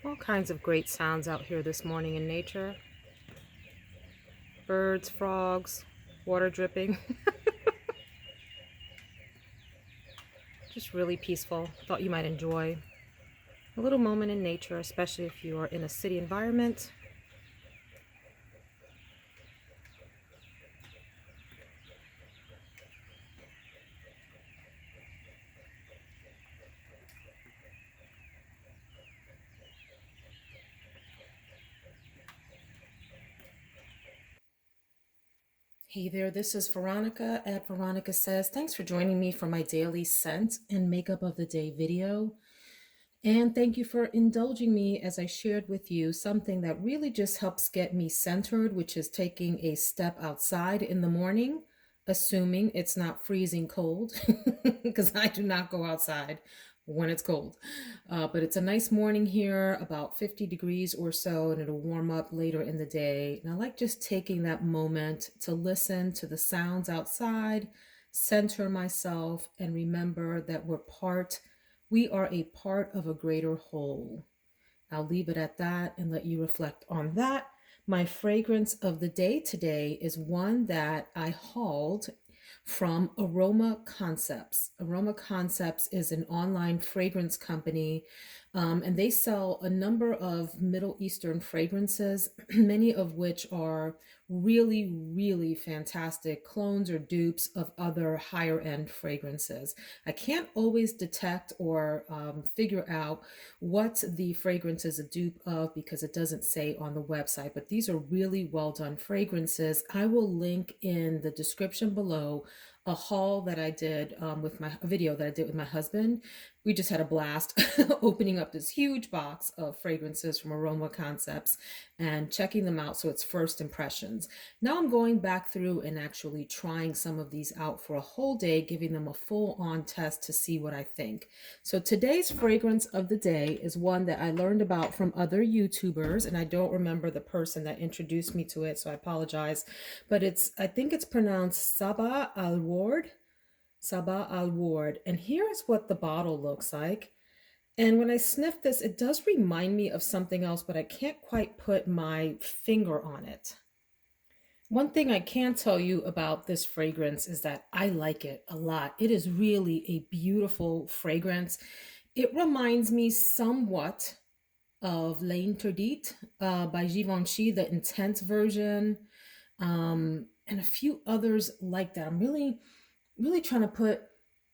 All kinds of great sounds out here this morning in nature. Birds, frogs, water dripping. Just really peaceful. Thought you might enjoy a little moment in nature, especially if you are in a city environment. Hey there, this is Veronica at Veronica Says. Thanks for joining me for my daily scent and makeup of the day video. And thank you for indulging me as I shared with you something that really just helps get me centered, which is taking a step outside in the morning, assuming it's not freezing cold, because I do not go outside when it's cold. But it's a nice morning here, about 50 degrees or so, and it'll warm up later in the day. And I like just taking that moment to listen to the sounds outside, center myself, and remember that we are a part of a greater whole. I'll leave it at that and let you reflect on that. My fragrance of the day today is one that I hauled from Aroma Concepts. Aroma Concepts is an online fragrance company, and they sell a number of Middle Eastern fragrances, many of which are really, really fantastic clones or dupes of other higher end fragrances. I can't always detect or figure out what the fragrance is a dupe of because it doesn't say on the website, but these are really well done fragrances. I will link in the description below a haul that I did a video that I did with my husband. We just had a blast opening up this huge box of fragrances from Aroma Concepts and checking them out. So it's first impressions. Now I'm going back through and actually trying some of these out for a whole day, giving them a full on test to see what I think. So today's fragrance of the day is one that I learned about from other YouTubers, and I don't remember the person that introduced me to it, so I apologize. But I think it's pronounced Sabah Al Ward. Sabah Al Ward. And here is what the bottle looks like. And when I sniff this, it does remind me of something else, but I can't quite put my finger on it. One thing I can tell you about this fragrance is that I like it a lot. It is really a beautiful fragrance. It reminds me somewhat of L'Interdite by Givenchy, the intense version, and a few others like that. I'm really, really trying to put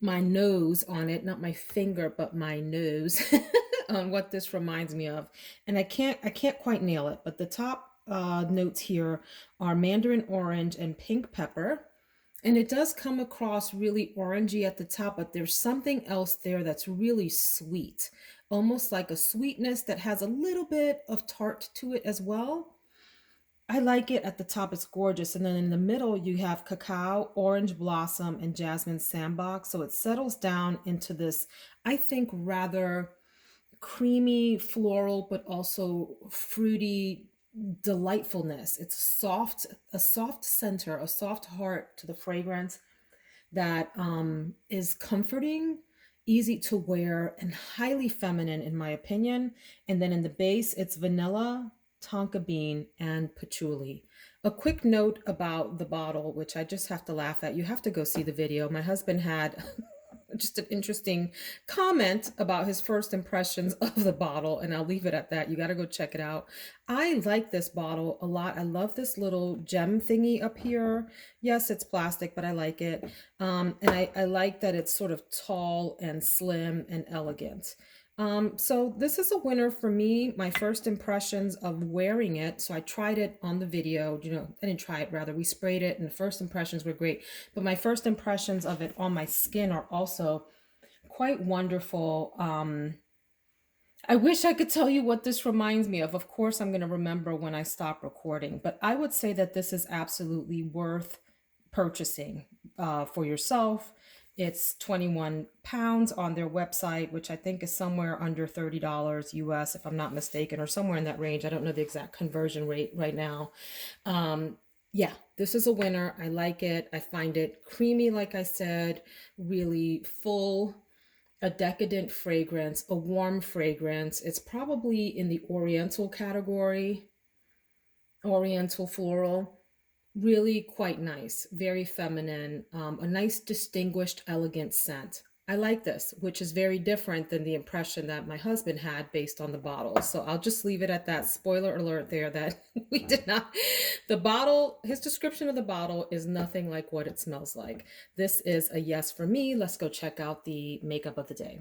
my nose on it, not my finger, but my nose on what this reminds me of. And I can't quite nail it, but the top notes here are mandarin orange and pink pepper. And it does come across really orangey at the top, but there's something else there that's really sweet, almost like a sweetness that has a little bit of tart to it as well. I like it at the top, it's gorgeous. And then in the middle, you have cacao, orange blossom, and jasmine sandbox. So it settles down into this, I think, rather creamy, floral, but also fruity delightfulness. It's a soft center, a soft heart to the fragrance that is comforting, easy to wear, and highly feminine, in my opinion. And then in the base, it's vanilla, tonka bean, and patchouli. A quick note about the bottle, which I just have to laugh at. You have to go see the video. My husband had just an interesting comment about his first impressions of the bottle, and I'll leave it at that. You got to go check it out. I like this bottle a lot. I love this little gem thingy up here. Yes, it's plastic, but I like it. And I like that it's sort of tall and slim and elegant. So this is a winner for me. My first impressions of wearing it. So I tried it on the video, I didn't try it, rather we sprayed it and the first impressions were great. But my first impressions of it on my skin are also quite wonderful. I wish I could tell you what this reminds me of. Of course, I'm going to remember when I stop recording, but I would say that this is absolutely worth purchasing for yourself. It's 21 pounds on their website, which I think is somewhere under $30 US, if I'm not mistaken, or somewhere in that range. I don't know the exact conversion rate right now. Yeah, this is a winner. I like it. I find it creamy, like I said, really full. a decadent fragrance, a warm fragrance. It's probably in the Oriental category, Oriental floral. Really quite nice, very feminine, a nice, distinguished, elegant scent. I like this, which is very different than the impression that my husband had based on the bottle. So I'll just leave it at that. Spoiler alert there that we did not. The bottle, his description of the bottle is nothing like what it smells like. This is a yes for me. Let's go check out the makeup of the day.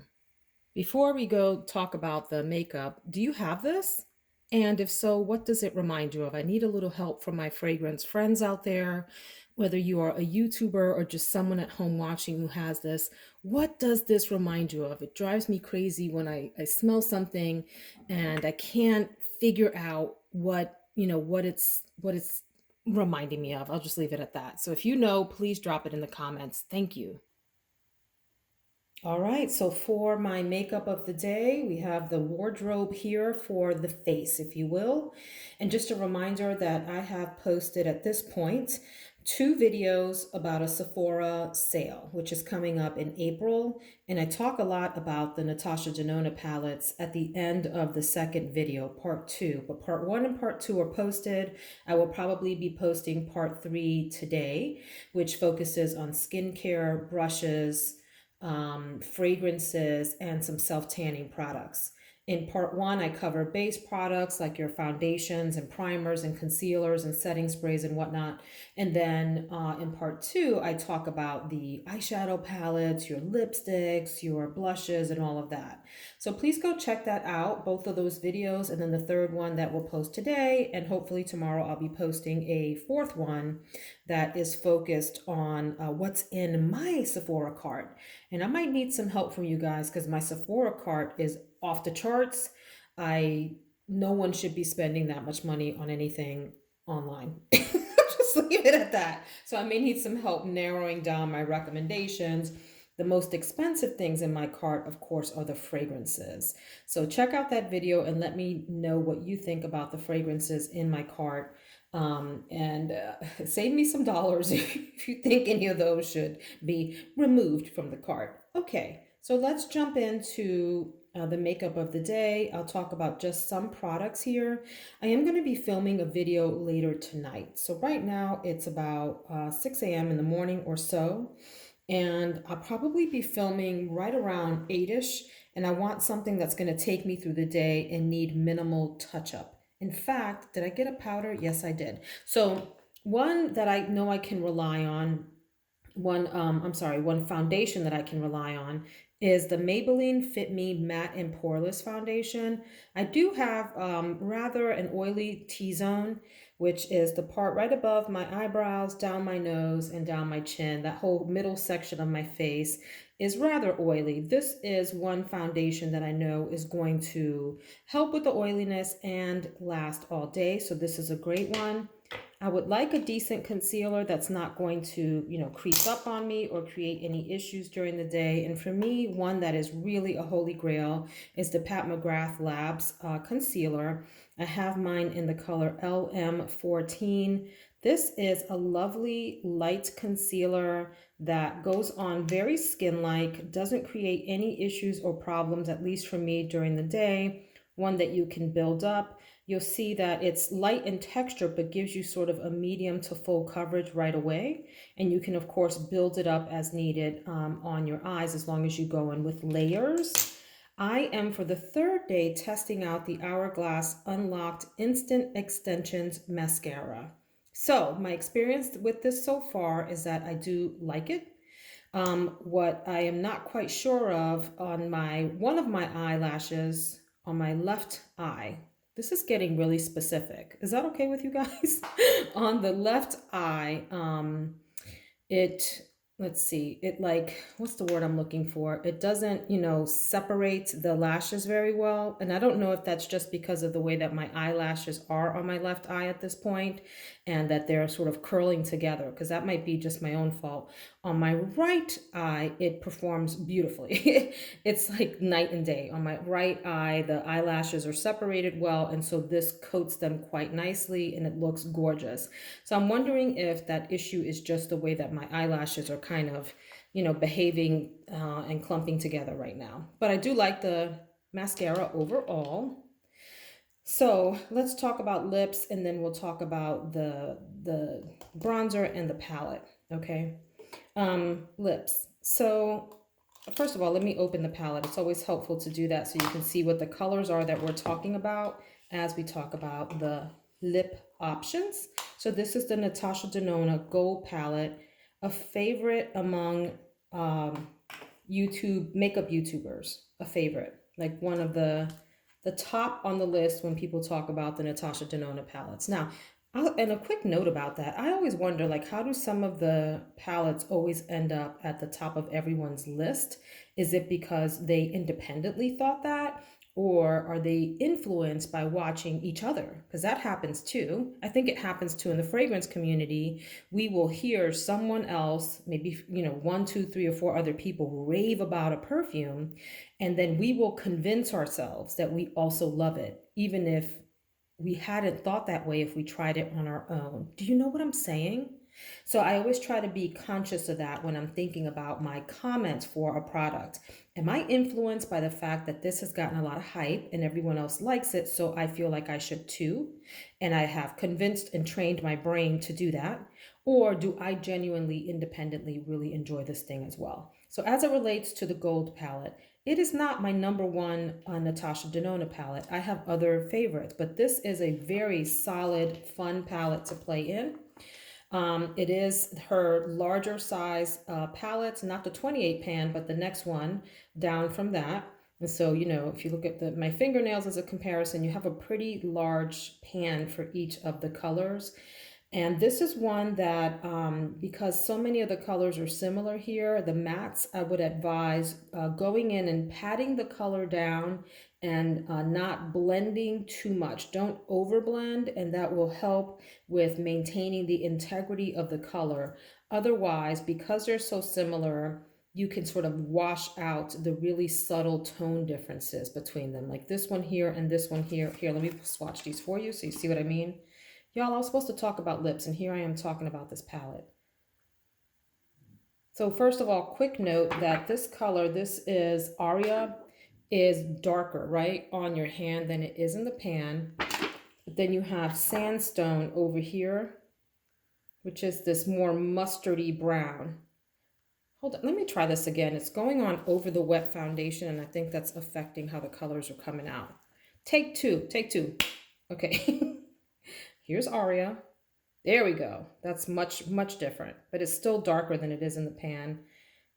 Before we go talk about the makeup, do you have this? And if so, what does it remind you of? I need a little help from my fragrance friends out there, whether you are a YouTuber or just someone at home watching who has this. What does this remind you of? It drives me crazy when I smell something and I can't figure out what it's reminding me of. I'll just leave it at that. So if you know, please drop it in the comments. Thank you. All right, so for my makeup of the day, we have the wardrobe here for the face, if you will. And just a reminder that I have posted at this point 2 videos about a Sephora sale, which is coming up in April. And I talk a lot about the Natasha Denona palettes at the end of the second video, part 2. But part 1 and part 2 are posted. I will probably be posting part 3 today, which focuses on skincare, brushes, fragrances, and some self-tanning products. In part 1, I cover base products like your foundations and primers and concealers and setting sprays and whatnot. And then in part 2, I talk about the eyeshadow palettes, your lipsticks, your blushes, and all of that. So please go check that out, both of those videos, and then the third one that we'll post today. And hopefully tomorrow I'll be posting a fourth one that is focused on what's in my Sephora cart. And I might need some help from you guys because my Sephora cart is off the charts. I No one should be spending that much money on anything online. Just leave it at that. So I may need some help narrowing down my recommendations. The most expensive things in my cart, of course, are the fragrances. So check out that video and let me know what you think about the fragrances in my cart. And save me some dollars if you think any of those should be removed from the cart. Okay, so let's jump into the makeup of the day. I'll talk about just some products here. I am going to be filming a video later tonight. So right now it's about 6 a.m. in the morning or so. And I'll probably be filming right around 8ish. And I want something that's going to take me through the day and need minimal touch up. In fact, did I get a powder? Yes, I did. So one that I know I can rely on, one foundation that I can rely on is the Maybelline Fit Me Matte and Poreless Foundation. I do have rather an oily T-zone, which is the part right above my eyebrows, down my nose, and down my chin. That whole middle section of my face is rather oily. This is one foundation that I know is going to help with the oiliness and last all day. So this is a great one. I would like a decent concealer that's not going to, creep up on me or create any issues during the day. And for me, one that is really a holy grail is the Pat McGrath Labs concealer. I have mine in the color LM14. This is a lovely light concealer that goes on very skin-like, doesn't create any issues or problems, at least for me during the day. One that you can build up. You'll see that it's light in texture, but gives you sort of a medium to full coverage right away. And you can, of course, build it up as needed on your eyes as long as you go in with layers. I am, for the third day, testing out the Hourglass Unlocked Instant Extensions Mascara. So my experience with this so far is that I do like it. What I am not quite sure of on one of my eyelashes on my left eye, this is getting really specific. Is that okay with you guys? On the left eye, it, let's see, it like, what's the word I'm looking for? It doesn't, separate the lashes very well. And I don't know if that's just because of the way that my eyelashes are on my left eye at this point and that they're sort of curling together, because that might be just my own fault. On my right eye, it performs beautifully. It's like night and day. On my right eye, the eyelashes are separated well, and so this coats them quite nicely and it looks gorgeous. So I'm wondering if that issue is just the way that my eyelashes are kind of you know, behaving and clumping together right now. But I do like the mascara overall. So let's talk about lips, and then we'll talk about the bronzer and the palette. Okay. Lips. So first of all, let me open the palette. It's always helpful to do that so you can see what the colors are that we're talking about as we talk about the lip options. So this is the Natasha Denona Gold Palette, a favorite among YouTube makeup YouTubers, a favorite, like one of the top on the list when people talk about the Natasha Denona palettes. Now, and a quick note about that, I always wonder, like, how do some of the palettes always end up at the top of everyone's list? Is it because they independently thought that? Or are they influenced by watching each other? Because that happens too. I think it happens too in the fragrance community. We will hear someone else, maybe, you know, 1, 2, 3, or 4 other people rave about a perfume, and then we will convince ourselves that we also love it, even if we hadn't thought that way if we tried it on our own. Do you know what I'm saying? So I always try to be conscious of that when I'm thinking about my comments for a product. Am I influenced by the fact that this has gotten a lot of hype and everyone else likes it, so I feel like I should too? And I have convinced and trained my brain to do that? Or do I genuinely, independently really enjoy this thing as well? So as it relates to the gold palette, it is not my number one Natasha Denona palette. I have other favorites, but this is a very solid, fun palette to play in. It is her larger size palette, not the 28 pan, but the next one down from that. And so, you know, if you look at my fingernails as a comparison, you have a pretty large pan for each of the colors. And this is one that, because so many of the colors are similar here, the mattes, I would advise going in and patting the color down and not blending too much. Don't overblend, and that will help with maintaining the integrity of the color. Otherwise, because they're so similar, you can sort of wash out the really subtle tone differences between them. Like this one here and this one here. Here, let me swatch these for you so you see what I mean. Y'all, I was supposed to talk about lips, and here I am talking about this palette. So first of all, quick note that this color, this is Aria, is darker, right, on your hand than it is in the pan. But then you have Sandstone over here, which is this more mustardy brown. Hold on, let me try this again. It's going on over the wet foundation, and I think that's affecting how the colors are coming out. Take two. Okay. Here's Aria. There we go. That's much, much different, but it's still darker than it is in the pan.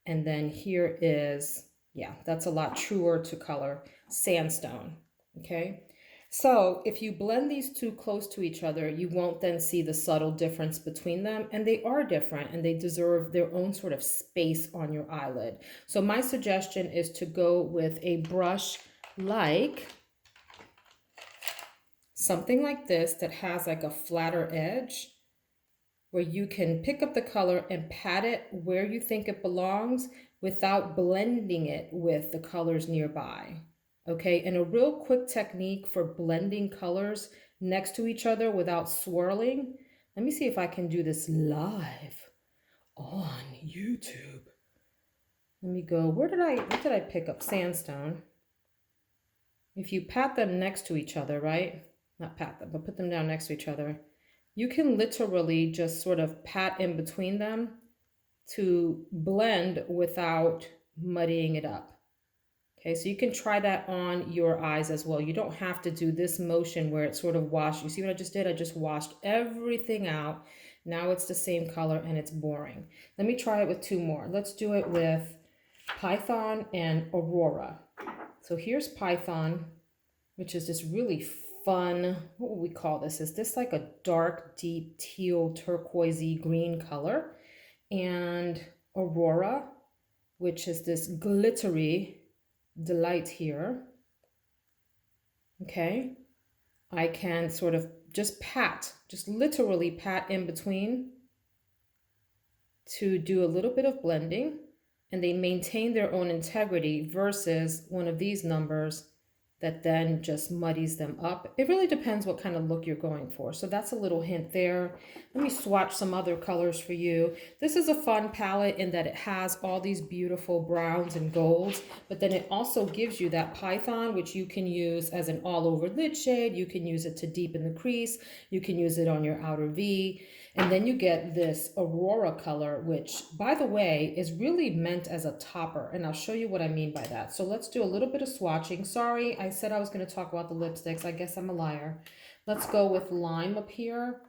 And then here is, yeah, that's a lot truer to color, Sandstone. Okay. So if you blend these two close to each other, you won't then see the subtle difference between them. And they are different, and they deserve their own sort of space on your eyelid. So my suggestion is to go with a brush like something like this that has like a flatter edge, where you can pick up the color and pat it where you think it belongs without blending it with the colors nearby. Okay, and a real quick technique for blending colors next to each other without swirling. Let me see if I can do this live on YouTube. Let me go, what did I pick up? Sandstone. If you pat them next to each other, right? Not pat them, but put them down next to each other. You can literally just sort of pat in between them to blend without muddying it up. Okay, so you can try that on your eyes as well. You don't have to do this motion where it sort of washed. You see what I just did? I just washed everything out. Now it's the same color and it's boring. Let me try it with two more. Let's do it with Python and Aurora. So here's Python, which is this really fun, what would we call this? Is this like a dark, deep teal, turquoisey green color? And Aurora, which is this glittery delight here. Okay, I can sort of just pat, just literally pat in between to do a little bit of blending, and they maintain their own integrity versus one of these numbers that then just muddies them up. It really depends what kind of look you're going for. So that's a little hint there. Let me swatch some other colors for you. This is a fun palette in that it has all these beautiful browns and golds, but then it also gives you that python, which you can use as an all over lid shade. You can use it to deepen the crease. You can use it on your outer V. And then you get this Aurora color, which, by the way, is really meant as a topper. And I'll show you what I mean by that. So let's do a little bit of swatching. Sorry, I said I was going to talk about the lipsticks. I guess I'm a liar. Let's go with Lime up here,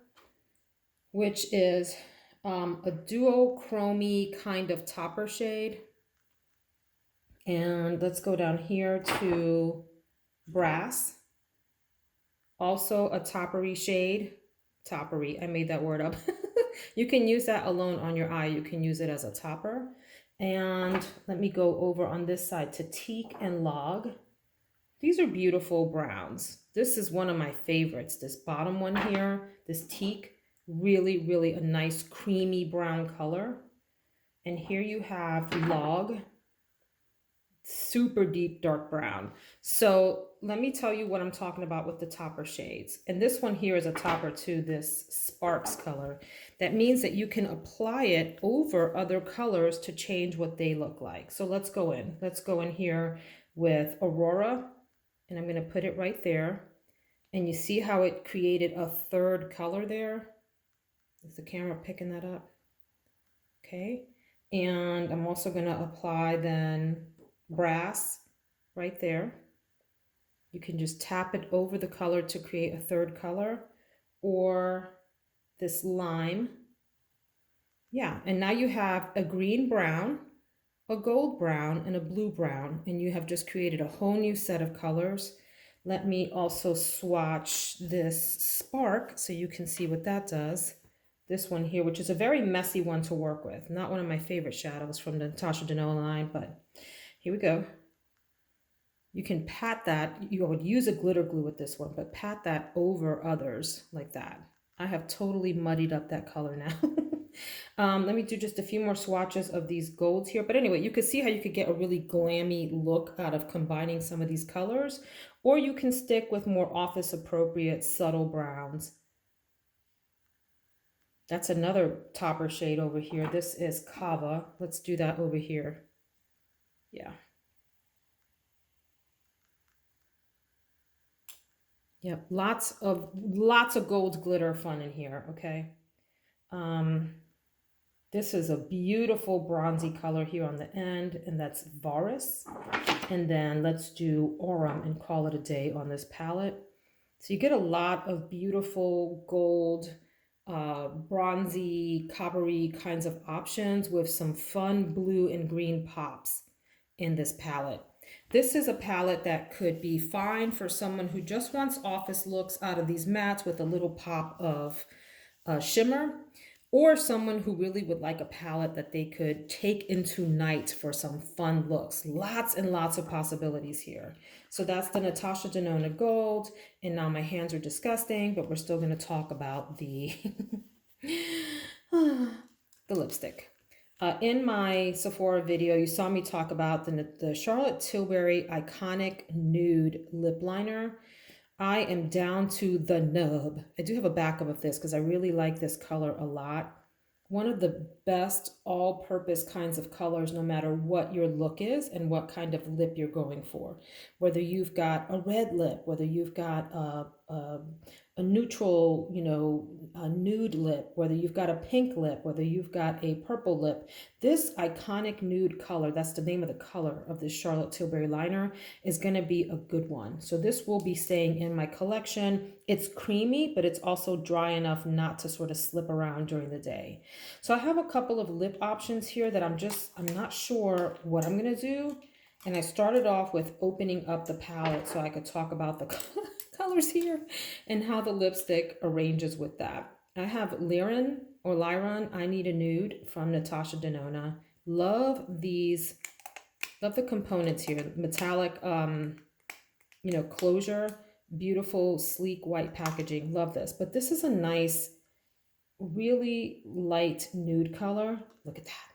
which is a duochrome kind of topper shade. And let's go down here to Brass. Also a toppery shade. Toppery, I made that word up. You can use that alone on your eye. You can use it as a topper. And let me go over on this side to Teak and Log. These are beautiful browns. This is one of my favorites. This bottom one here, this Teak, really, really a nice creamy brown color. And here you have Log, super deep dark brown. So let me tell you what I'm talking about with the topper shades. And this one here is a topper to this Sparks color. That means that you can apply it over other colors to change what they look like. So let's go in. Let's go in here with Aurora, and I'm going to put it right there. And you see how it created a third color there? Is the camera picking that up? Okay. And I'm also going to apply then Brass right there. You can just tap it over the color to create a third color, or this Lime. Yeah, and now you have a green brown, a gold brown, and a blue brown, and you have just created a whole new set of colors. Let me also swatch this Spark so you can see what that does. This one here, which is a very messy one to work with. Not one of my favorite shadows from the Natasha Denona line, but here we go. You can pat that. You would use a glitter glue with this one, but pat that over others like that. I have totally muddied up that color now. Let me do just a few more swatches of these golds here. But anyway, you can see how you could get a really glammy look out of combining some of these colors, or you can stick with more office appropriate subtle browns. That's another topper shade over here. This is Kava. Let's do that over here. Yeah. Yep, lots of gold glitter fun in here, okay? This is a beautiful bronzy color here on the end, and that's Varus. And then let's do Aurum and call it a day on this palette. So you get a lot of beautiful gold, bronzy, coppery kinds of options with some fun blue and green pops in this palette. This is a palette that could be fine for someone who just wants office looks out of these mattes with a little pop of shimmer, or someone who really would like a palette that they could take into night for some fun looks. Lots and lots of possibilities here. So that's the Natasha Denona Gold, and now my hands are disgusting, but we're still going to talk about the, the lipstick. In my Sephora video, you saw me talk about the Charlotte Tilbury Iconic Nude Lip Liner. I am down to the nub. I do have a backup of this because I really like this color a lot. One of the best all-purpose kinds of colors, no matter what your look is and what kind of lip you're going for. Whether you've got a red lip, whether you've got a neutral, a nude lip, whether you've got a pink lip, whether you've got a purple lip. This iconic nude color, that's the name of the color of this Charlotte Tilbury liner, is going to be a good one. So this will be staying in my collection. It's creamy, but it's also dry enough not to sort of slip around during the day. So I have a couple of lip options here that I'm not sure what I'm going to do. And I started off with opening up the palette so I could talk about the colors here and how the lipstick arranges with that. I have Lyron I Need a Nude from Natasha Denona. Love these, love the components here. Metallic, closure, beautiful, sleek white packaging. Love this. But this is a nice, really light nude color. Look at that.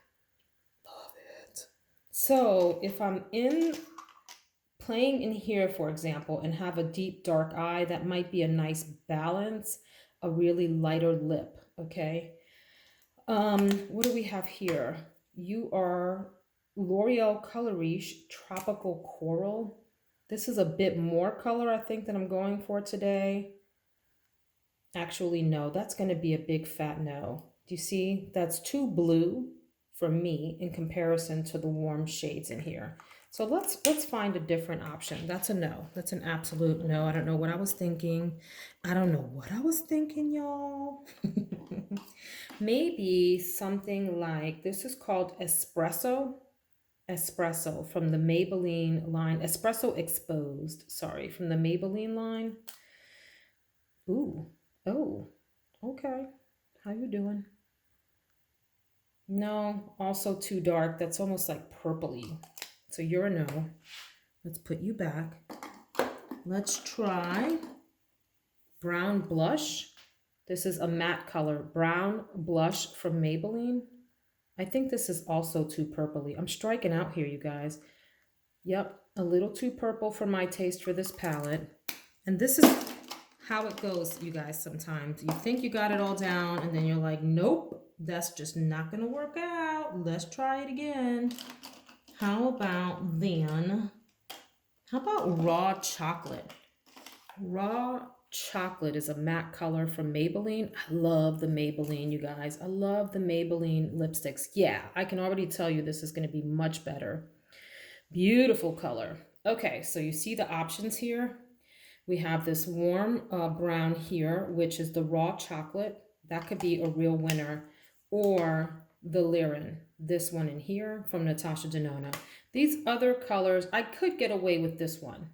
Love it. So if I'm in playing in here, for example, and have a deep dark eye, that might be a nice balance, a really lighter lip, okay? What do we have here? You are L'Oreal Color Riche Tropical Coral. This is a bit more color, I think, than I'm going for today. Actually, no, that's going to be a big fat no. Do you see? That's too blue for me in comparison to the warm shades in here. So let's find a different option. That's a no. That's an absolute no. I don't know what I was thinking. I don't know what I was thinking, y'all. Maybe something like, this is called Espresso. Espresso from the Maybelline line. Espresso Exposed, sorry, from the Maybelline line. Ooh, oh, okay. How you doing? No, also too dark. That's almost like purpley. So you're a no. Let's put you back. Let's try brown blush. This is a matte color, brown blush from Maybelline. I think this is also too purpley. I'm striking out here, you guys. Yep, a little too purple for my taste for this palette. And this is how it goes, you guys, sometimes. You think you got it all down, and then you're like, nope, that's just not gonna work out. Let's try it again. How about raw chocolate? Raw chocolate is a matte color from Maybelline. I love the Maybelline, you guys. I love the Maybelline lipsticks. Yeah, I can already tell you this is going to be much better. Beautiful color. Okay, so you see the options here. We have this warm brown here, which is the raw chocolate. That could be a real winner. Or the Lirin, this one in here from Natasha Denona. These other colors, I could get away with this one.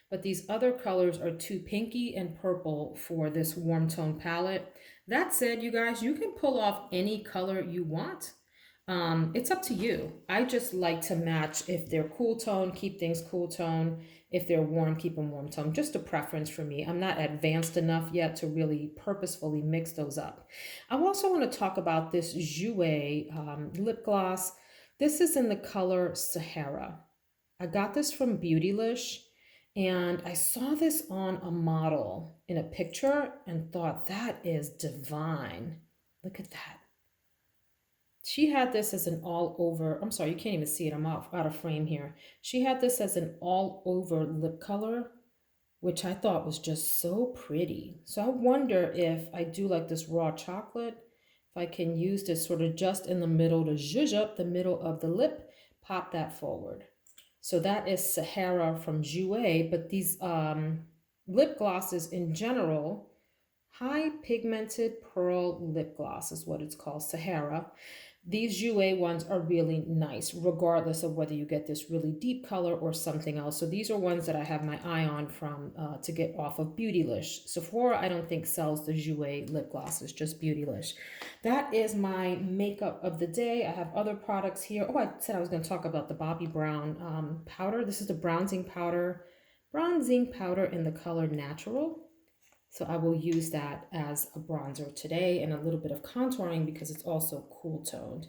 But these other colors are too pinky and purple for this warm tone palette. That said, you guys, you can pull off any color you want. It's up to you. I just like to match. If they're cool tone, keep things cool tone. If they're warm, keep them warm tone. Just a preference for me. I'm not advanced enough yet to really purposefully mix those up. I also want to talk about this Jouer lip gloss. This is in the color Sahara. I got this from Beautylish. And I saw this on a model in a picture and thought, that is divine. Look at that. She had this as an all over, I'm sorry, you can't even see it. I'm out of frame here. She had this as an all over lip color, which I thought was just so pretty. So I wonder if I do like this raw chocolate, if I can use this sort of just in the middle to zhuzh up the middle of the lip, pop that forward. So that is Sahara from Jouer, but these lip glosses in general, high pigmented pearl lip gloss is what it's called, Sahara. These Jouer ones are really nice, regardless of whether you get this really deep color or something else. So these are ones that I have my eye on from to get off of Beautylish. Sephora, I don't think sells the Jouer lip glosses, just Beautylish. That is my makeup of the day. I have other products here. Oh, I said I was going to talk about the Bobbi Brown powder. This is the bronzing powder in the color Natural. So I will use that as a bronzer today and a little bit of contouring because it's also cool toned.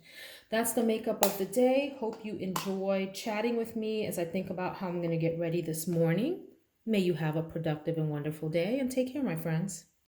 That's the makeup of the day. Hope you enjoy chatting with me as I think about how I'm going to get ready this morning. May you have a productive and wonderful day, and take care, my friends.